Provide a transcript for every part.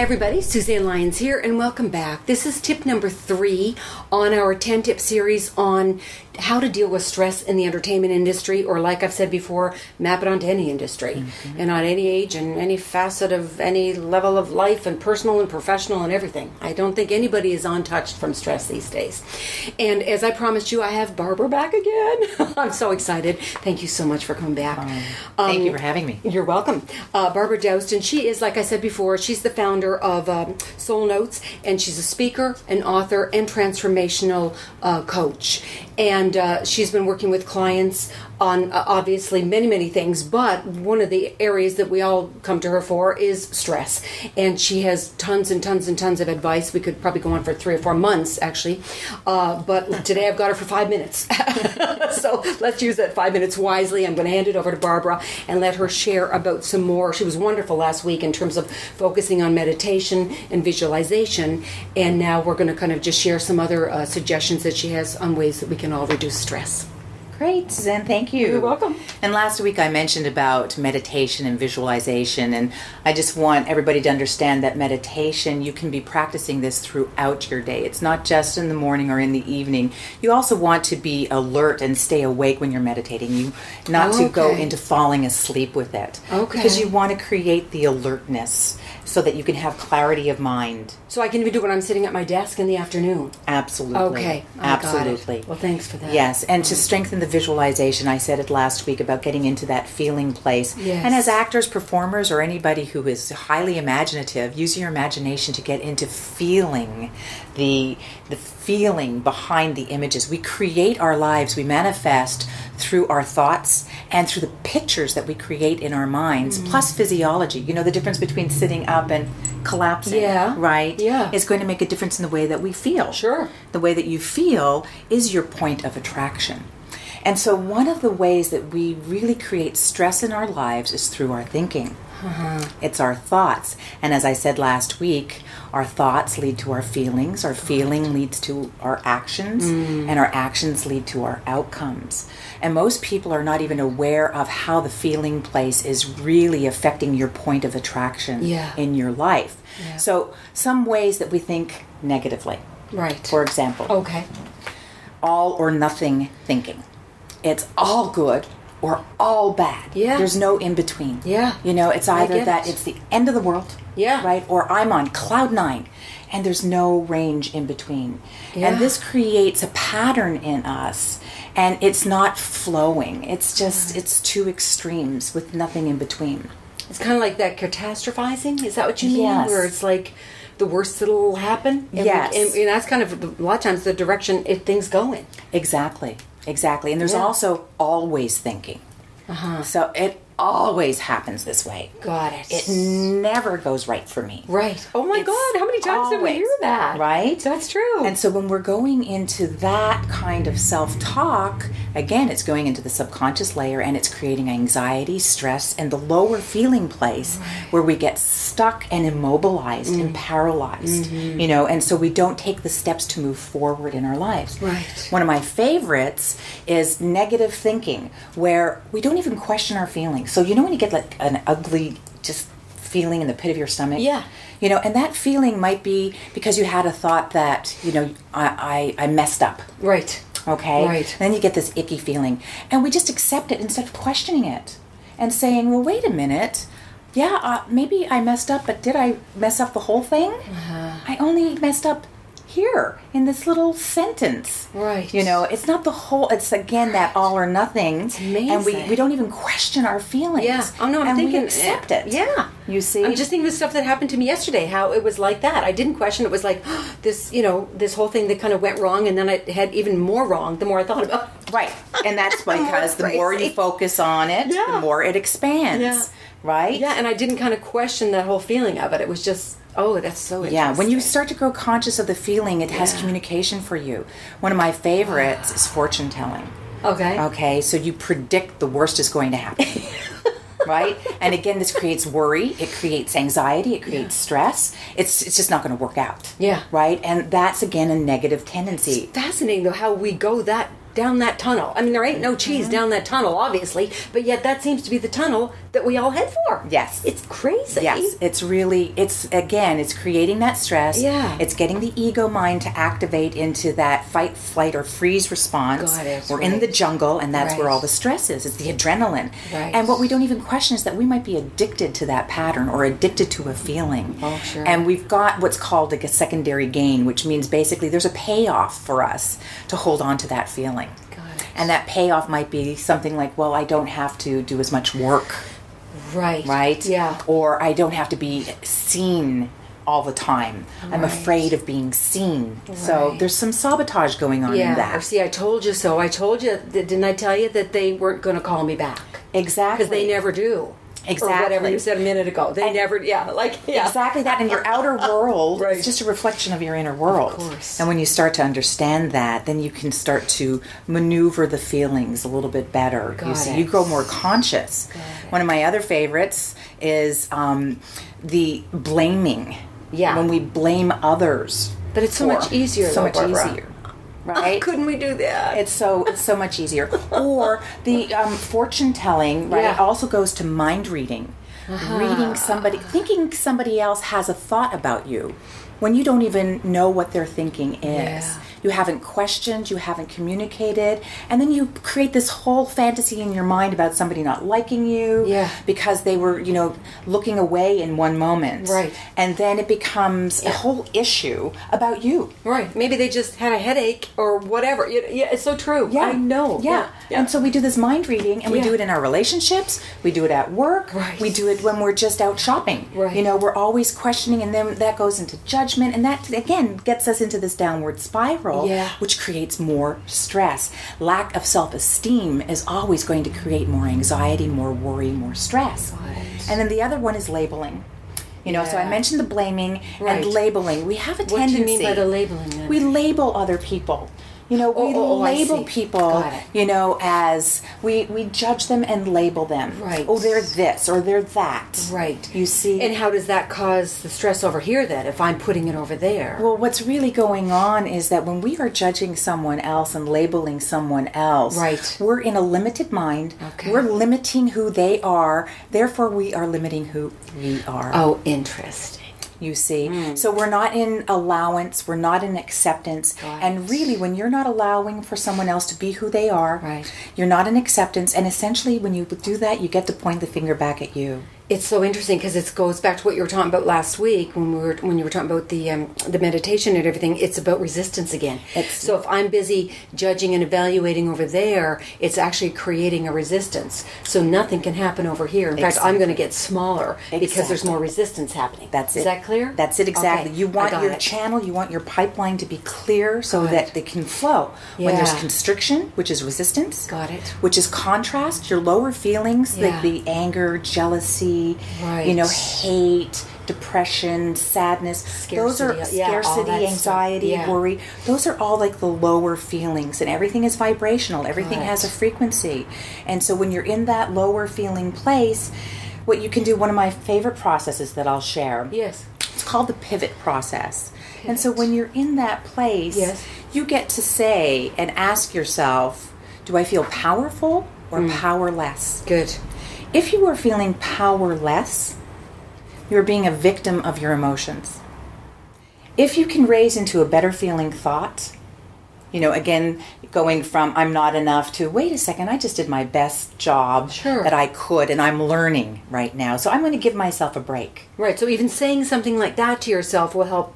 Hi everybody, Suzanne Lyons here and welcome back. This is tip number 3 on our 10-tip series on how to deal with stress in the entertainment industry, or like I've said before, map it onto any industry and on any age and any facet of any level of life, and personal and professional and everything. I don't think anybody is untouched from stress these days. And as I promised you, I have Barbara back again. I'm so excited. Thank you so much for coming back. Thank you for having me. You're welcome. Barbara Doust, and she is, like I said before, she's the founder of Soul Notes, and she's a speaker, an author, and transformational coach. And she's been working with clients on obviously many things, but one of the areas that we all come to her for is stress. And she has tons and tons and tons of advice. We could probably go on for 3 or 4 months, actually. But today I've got her for 5 minutes. So let's use that 5 minutes wisely. I'm going to hand it over to Barbara and let her share about some more. She was wonderful last week in terms of focusing on meditation and visualization. And now we're going to kind of just share some other suggestions that she has on ways that we can all reduce stress. Great, Suzanne, thank you. You're welcome. And last week I mentioned about meditation and visualization, and I just want everybody to understand that meditation, you can be practicing this throughout your day. It's not just in the morning or in the evening. You also want to be alert and stay awake when you're meditating. Not to go into falling asleep with it. Okay. Because you want to create the alertness so that you can have clarity of mind. So I can even do it when I'm sitting at my desk in the afternoon? Absolutely. Okay. Absolutely. Well, thanks for that. Yes, and to strengthen the visualization, I said it last week about getting into that feeling place. Yes. And as actors, performers, or anybody who is highly imaginative, use your imagination to get into feeling the feeling behind the images. We create our lives, we manifest through our thoughts and through the pictures that we create in our minds, plus physiology. You know the difference between sitting up and collapsing, right? Yeah. It's going to make a difference in the way that we feel. Sure. The way that you feel is your point of attraction. And so one of the ways that we really create stress in our lives is through our thinking. It's our thoughts. And as I said last week, our thoughts lead to our feelings, our feeling leads to our actions, and our actions lead to our outcomes. And most people are not even aware of how the feeling place is really affecting your point of attraction in your life. Yeah. So some ways that we think negatively. Right. For example. Okay. All or nothing thinking. It's all good or all bad. Yeah. There's no in between. Yeah. You know, it's either that it's the end of the world. Yeah. Right? Or I'm on cloud 9 and there's no range in between. Yeah. And this creates a pattern in us, and it's not flowing. It's just, it's two extremes with nothing in between. It's kind of like that catastrophizing. Is that what you mean? Yes. Where it's like the worst that'll happen? And Yes. and that's kind of, a lot of times, the direction things go in. Exactly. Exactly. And there's also always thinking. So it always happens this way. Got it. It never goes right for me. Right. Oh my God, how many times did we hear that? Right? That's true. And so when we're going into that kind of self-talk, again, it's going into the subconscious layer, and it's creating anxiety, stress, and the lower feeling place where we get stuck and immobilized and paralyzed, you know, and so we don't take the steps to move forward in our lives. Right. One of my favorites is negative thinking, where we don't even question our feelings. So you know when you get like an ugly just feeling in the pit of your stomach? Yeah. You know, and that feeling might be because you had a thought that, you know, I messed up. Right. Okay? Right. Then you get this icky feeling. And we just accept it instead of questioning it and saying, well, wait a minute. Yeah, maybe I messed up, but did I mess up the whole thing? I only messed up here in this little sentence. Right. You know, it's not the whole, it's again that all or nothing. It's amazing. And we don't even question our feelings. Yeah. Oh no, I'm thinking we accept it. Yeah. You see? I'm just thinking of stuff that happened to me yesterday, how it was like that. I didn't question. It was like this, you know, this whole thing that kind of went wrong, and then it had even more wrong the more I thought about it. Right. And that's because the more you focus on it, the more it expands. Yeah. Right? Yeah, and I didn't kind of question that whole feeling of it. It was just, oh, that's so interesting. Yeah, when you start to grow conscious of the feeling, it has communication for you. One of my favorites is fortune telling. Okay. Okay, so you predict the worst is going to happen. Right? And again, this creates worry, it creates anxiety, it creates stress. It's just not going to work out. Yeah. Right? And that's again a negative tendency. It's fascinating though how we go that down that tunnel. I mean, there ain't no cheese down that tunnel, obviously, but yet that seems to be the tunnel that we all head for. Yes. It's crazy. Yes. It's really, it's creating that stress. Yeah. It's getting the ego mind to activate into that fight, flight, or freeze response. Got it. We're in the jungle, and that's where Right. all the stress is. It's the adrenaline. Right. And what we don't even question is that we might be addicted to that pattern or addicted to a feeling. Oh, sure. And we've got what's called like a secondary gain, which means basically there's a payoff for us to hold on to that feeling. And that payoff might be something like, well, I don't have to do as much work. Right. Right? Yeah. Or I don't have to be seen all the time. I'm Right. afraid of being seen. So Right. there's some sabotage going on in Yeah. that. See, I told you so. I told you, didn't I tell you that they weren't going to call me back? Exactly. Because they never do. Exactly. Or whatever you said a minute ago. They never, Exactly that. And your outer world Right. is just a reflection of your inner world. Of course. And when you start to understand that, then you can start to maneuver the feelings a little bit better. Got you see, it. you grow more conscious. Got it. One of my other favorites is the blaming. Yeah. When we blame others. But it's so much easier, So though, much Barbara. easier. Right? Couldn't we do that? It's so much easier. Or the fortune telling, right? Yeah. It also goes to mind reading. Reading somebody, thinking somebody else has a thought about you when you don't even know what their thinking is. Yeah. You haven't questioned, you haven't communicated, and then you create this whole fantasy in your mind about somebody not liking you Yeah. because they were, looking away in one moment. Right. And then it becomes a whole issue about you. Right. Maybe they just had a headache or whatever. Yeah, it's so true. I know. Yeah. And so we do this mind reading, and we Yeah. do it in our relationships. We do it at work. Right. We do it when we're just out shopping. Right. We're always questioning, and then that goes into judgment, and that again gets us into this downward spiral, Yeah. which creates more stress. Lack of self-esteem is always going to create more anxiety, more worry, more stress. Right. And then the other one is labeling. So I Yeah. mentioned the blaming Right. and labeling. We have a What do tendency. you mean by the labeling then? We label other people. We I label see. people, Got it. as we judge them and label them. Right. Oh, they're this or they're that. Right. You see? And how does that cause the stress over here then if I'm putting it over there? Well, what's really going on is that when we are judging someone else and labeling someone else, Right. we're in a limited mind. Okay. We're limiting who they are. Therefore, we are limiting who we are. Oh, interesting. You see? So we're not in allowance, we're not in acceptance. Right. And really, when you're not allowing for someone else to be who they are, Right. you're not in acceptance. And essentially, when you do that, you get to point the finger back at you. It's so interesting because it goes back to what you were talking about last week when you were talking about the meditation and everything. It's about resistance again. So if I'm busy judging and evaluating over there, it's actually creating a resistance. So nothing can happen over here. In fact, I'm going to get smaller because there's more resistance happening. That's it. Is that clear? That's it, exactly. Okay, You want I got your it. channel, you want your pipeline to be clear so Got that it. they can flow. When there's Yeah. constriction, which is resistance, Got it. which is contrast, your lower feelings, Yeah. like the anger, jealousy, Right. hate, depression, sadness, those are Scarcity, yeah, all scarcity, that stuff. anxiety, Yeah. worry. Those are all like the lower feelings, and everything is vibrational. Everything Got has it. a frequency. And so when you're in that lower feeling place, what you can do, one of my favorite processes that I'll share, Yes. it's called the pivot process. And so when you're in that place, Yes. you get to say and ask yourself, do I feel powerful or powerless? Good. If you are feeling powerless, you're being a victim of your emotions. If you can raise into a better feeling thought, again, going from I'm not enough to, wait a second, I just did my best job Sure. that I could, and I'm learning right now. So I'm going to give myself a break. Right. So even saying something like that to yourself will help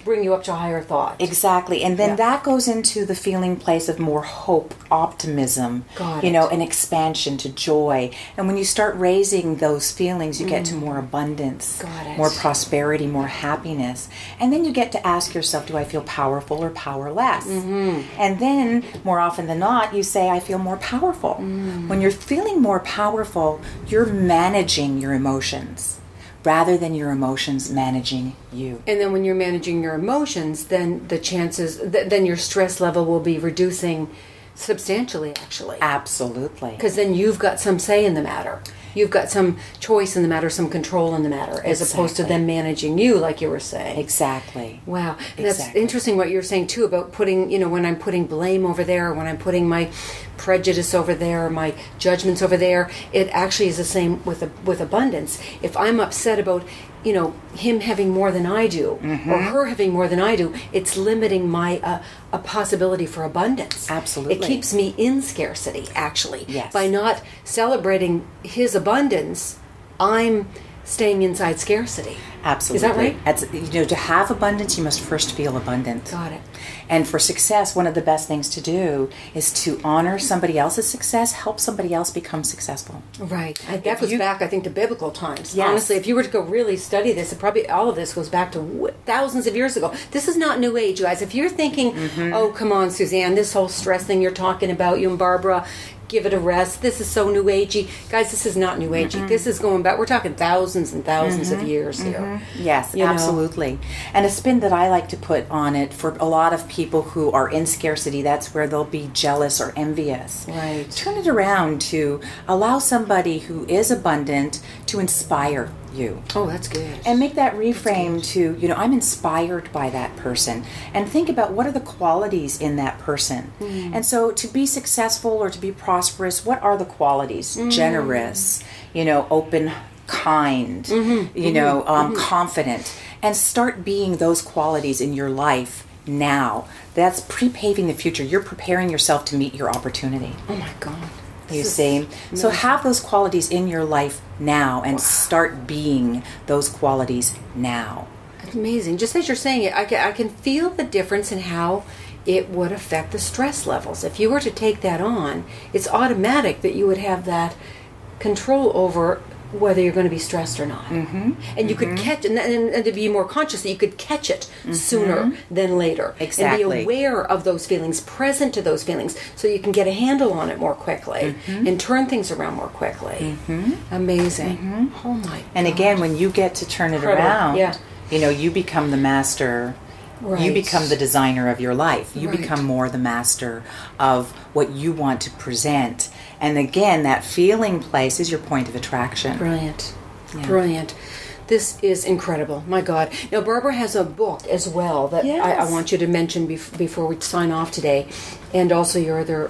bring you up to higher thought. Exactly. And then Yeah. that goes into the feeling place of more hope, optimism, Got it. an expansion to joy. And when you start raising those feelings, you get to more abundance, Got it. more prosperity, more happiness. And then you get to ask yourself, do I feel powerful or powerless? And then, more often than not, you say, I feel more powerful. When you're feeling more powerful, you're managing your emotions rather than your emotions managing you. And then when you're managing your emotions, then the chances, then your stress level will be reducing substantially, actually. Absolutely. Because then you've got some say in the matter. you've got some choice in the matter, some control in the matter, as opposed to them managing you, like you were saying. Exactly. Wow. And that's interesting what you're saying, too, about putting, when I'm putting blame over there, when I'm putting my prejudice over there, my judgments over there, it actually is the same with abundance. If I'm upset about him having more than I do, or her having more than I do, it's limiting my a possibility for abundance. Absolutely. It keeps me in scarcity, actually. Yes. By not celebrating his abundance, I'm staying inside scarcity. Absolutely. Is that right? To have abundance, you must first feel abundant. Got it. And for success, one of the best things to do is to honor somebody else's success, help somebody else become successful. Right. That goes back, I think, to biblical times. Yes. Honestly, if you were to go really study this, all of this goes back to thousands of years ago. This is not New Age, you guys. If you're thinking, oh, come on, Suzanne, this whole stress thing you're talking about, you and Barbara, give it a rest. This is so New Agey. Guys, this is not New Agey. This is going back. We're talking thousands and thousands of years here. Yes, absolutely. And a spin that I like to put on it for a lot of people who are in scarcity, that's where they'll be jealous or envious. Right. Turn it around to allow somebody who is abundant to inspire you. Oh, that's good. And make that reframe to, I'm inspired by that person. And think about what are the qualities in that person. And so to be successful or to be prosperous, what are the qualities? Generous, open, kind, confident. And start being those qualities in your life now. That's pre-paving the future. You're preparing yourself to meet your opportunity. Oh, my God. You see? So have those qualities in your life now and start being those qualities now. It's amazing. Just as you're saying it, I can feel the difference in how it would affect the stress levels. If you were to take that on, it's automatic that you would have that control over whether you're going to be stressed or not. And you could catch, and to be more conscious, that you could catch it sooner than later. Exactly. And be aware of those feelings, present to those feelings, so you can get a handle on it more quickly and turn things around more quickly. Amazing. Oh my God. And again, when you get to turn it around, you become the master. Right. You become the designer of your life. You become more the master of what you want to present. And again, that feeling place is your point of attraction. Brilliant. Yeah. Brilliant. This is incredible. My God. Now, Barbara has a book as well that I want you to mention before we sign off today. And also your other,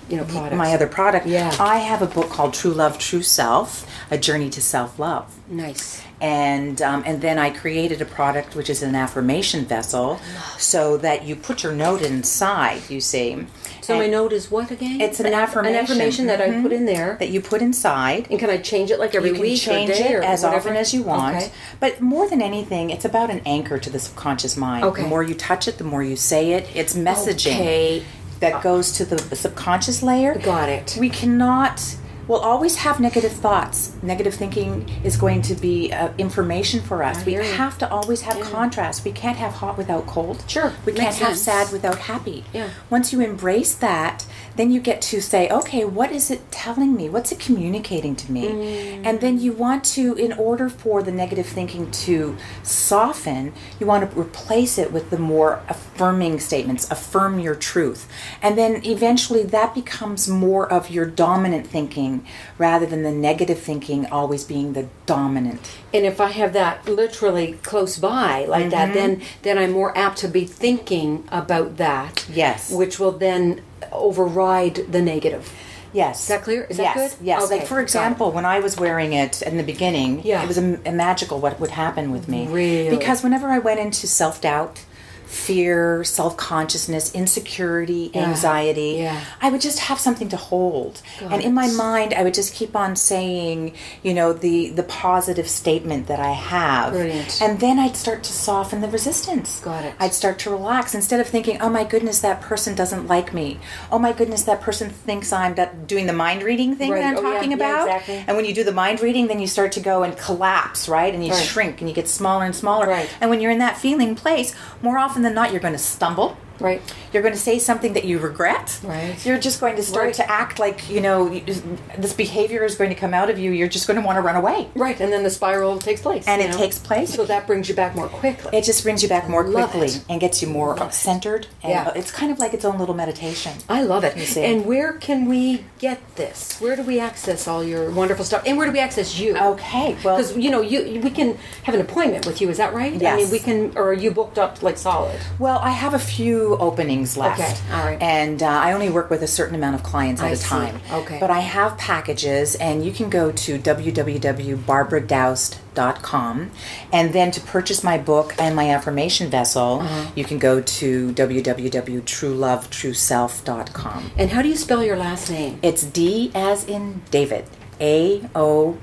products. My other product. Yeah. I have a book called True Love, True Self, A Journey to Self-Love. Nice. And then I created a product which is an affirmation vessel so that you put your note inside, you see. So my note is what again? It's an affirmation. An affirmation that I put in there. That you put inside. And can I change it like every week or day? You can change it as often as you want. Okay. But more than anything, it's about an anchor to the subconscious mind. Okay. The more you touch it, the more you say it. It's messaging that goes to the subconscious layer. Got it. We cannot... We'll always have negative thoughts. Negative thinking is going to be information for us. We have to always have contrast. We can't have hot without cold. Sure. We can't have sad without happy. Yeah. Once you embrace that, then you get to say, okay, what is it telling me? What's it communicating to me? And then you want to, in order for the negative thinking to soften, you want to replace it with the more affirming statements. Affirm your truth. And then eventually that becomes more of your dominant thinking rather than the negative thinking always being the dominant. And if I have that literally close by like that, then I'm more apt to be thinking about that. Yes. Which will then override the negative. Yes. Is that clear? Is that good? Yes. Okay. Like, for example, when I was wearing it in the beginning, it was a magical what would happen with me. Really? Because whenever I went into self-doubt, fear, self-consciousness, insecurity, anxiety, I would just have something to hold. And in my mind, I would just keep on saying, the positive statement that I have. Brilliant. And then I'd start to soften the resistance. Got it. I'd start to relax instead of thinking, oh my goodness, that person doesn't like me. Oh my goodness, that person thinks I'm doing the mind reading thing that I'm talking about. Yeah, exactly. And when you do the mind reading, then you start to go and collapse, right? And you shrink and you get smaller and smaller. Right. And when you're in that feeling place, more often than not, you're going to stumble. Right. You're going to say something that you regret. Right. You're just going to start to act like, this behavior is going to come out of you. You're just going to want to run away. Right. And then the spiral takes place. And it takes place. So that brings you back more quickly. It just brings you back more quickly and gets you more centered. And Yeah. it's kind of like its own little meditation. I love it. You see. And where can we get this? Where do we access all your wonderful stuff? And where do we access you? Okay. Well, Because, we can have an appointment with you. Is that right? Yes. I mean, we can, or are you booked up like solid? well, I have a few openings left. Okay, all right. And I only work with a certain amount of clients at I a see. time. Okay. But I have packages, and you can go to www.barbaradoust.com. And then to purchase my book and my affirmation vessel, you can go to www.truelovetrueself.com. And how do you spell your last name? It's D as in David, AOUS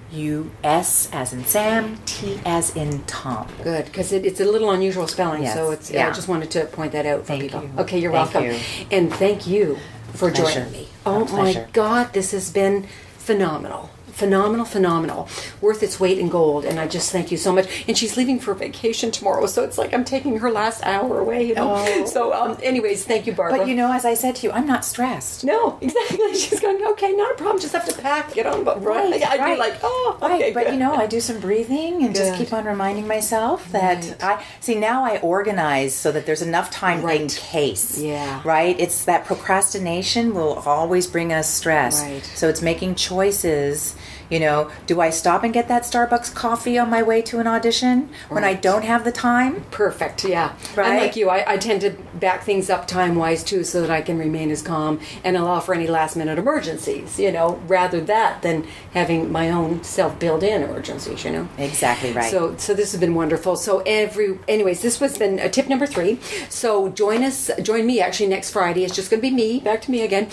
as in Sam, T as in Tom. Good, because it's a little unusual spelling, Yes, so it's. yeah. I just wanted to point that out for Thank people. you. Okay, you're Thank welcome. you. And thank you for Pleasure. joining me. A Oh pleasure. my God, this has been phenomenal. Phenomenal. Worth its weight in gold. And I just thank you so much. And she's leaving for vacation tomorrow, so it's like I'm taking her last hour away, Oh. So, anyways, thank you, Barbara. But as I said to you, I'm not stressed. No, exactly. She's going, okay, not a problem. Just have to pack, get on. But I'd be like, oh, okay, But good. I do some breathing and just Good. keep on reminding myself that now I organize so that there's enough time in Right. case. Yeah. Right? It's that procrastination will always bring us stress. Right. So it's making choices. Do I stop and get that Starbucks coffee on my way to an audition when I Right. don't have the time? Perfect, yeah. Right? I'm like you. I tend to back things up time-wise, too, so that I can remain as calm and allow for any last-minute emergencies, rather that than having my own self-built-in emergencies, Exactly right. So this has been wonderful. So anyways, this was been tip number 3. So join me actually next Friday. It's just going to be me, back to me again,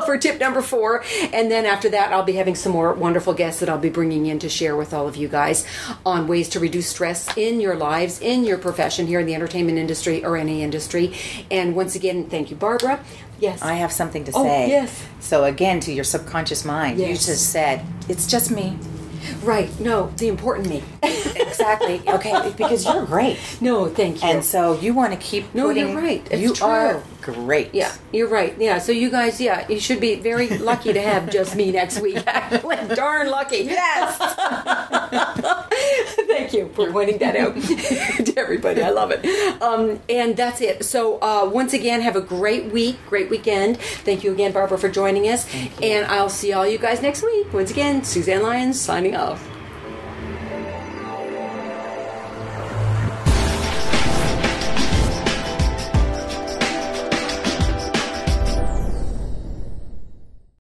for tip number 4. And then after that, I'll be having some more wonderful guests that I'll be bringing in to share with all of you guys on ways to reduce stress in your lives, in your profession here in the entertainment industry or any industry. And once again, thank you, Barbara. Yes. I have something to Oh, say. yes. So again, to your subconscious mind, you Yes. just said, it's just me. Right. No, the important me. Exactly. Okay, because you're great. No, thank you. And so you want to keep No, putting... you're right. It's you true. are great. Yeah, you're right. Yeah, so you guys, you should be very lucky to have just me next week. Actually, darn lucky. Yes. Thank you for pointing that out to everybody. I love it. And that's it. So once again, have a great week, great weekend. Thank you again, Barbara, for joining us. And I'll see all you guys next week. Once again, Suzanne Lyons signing off.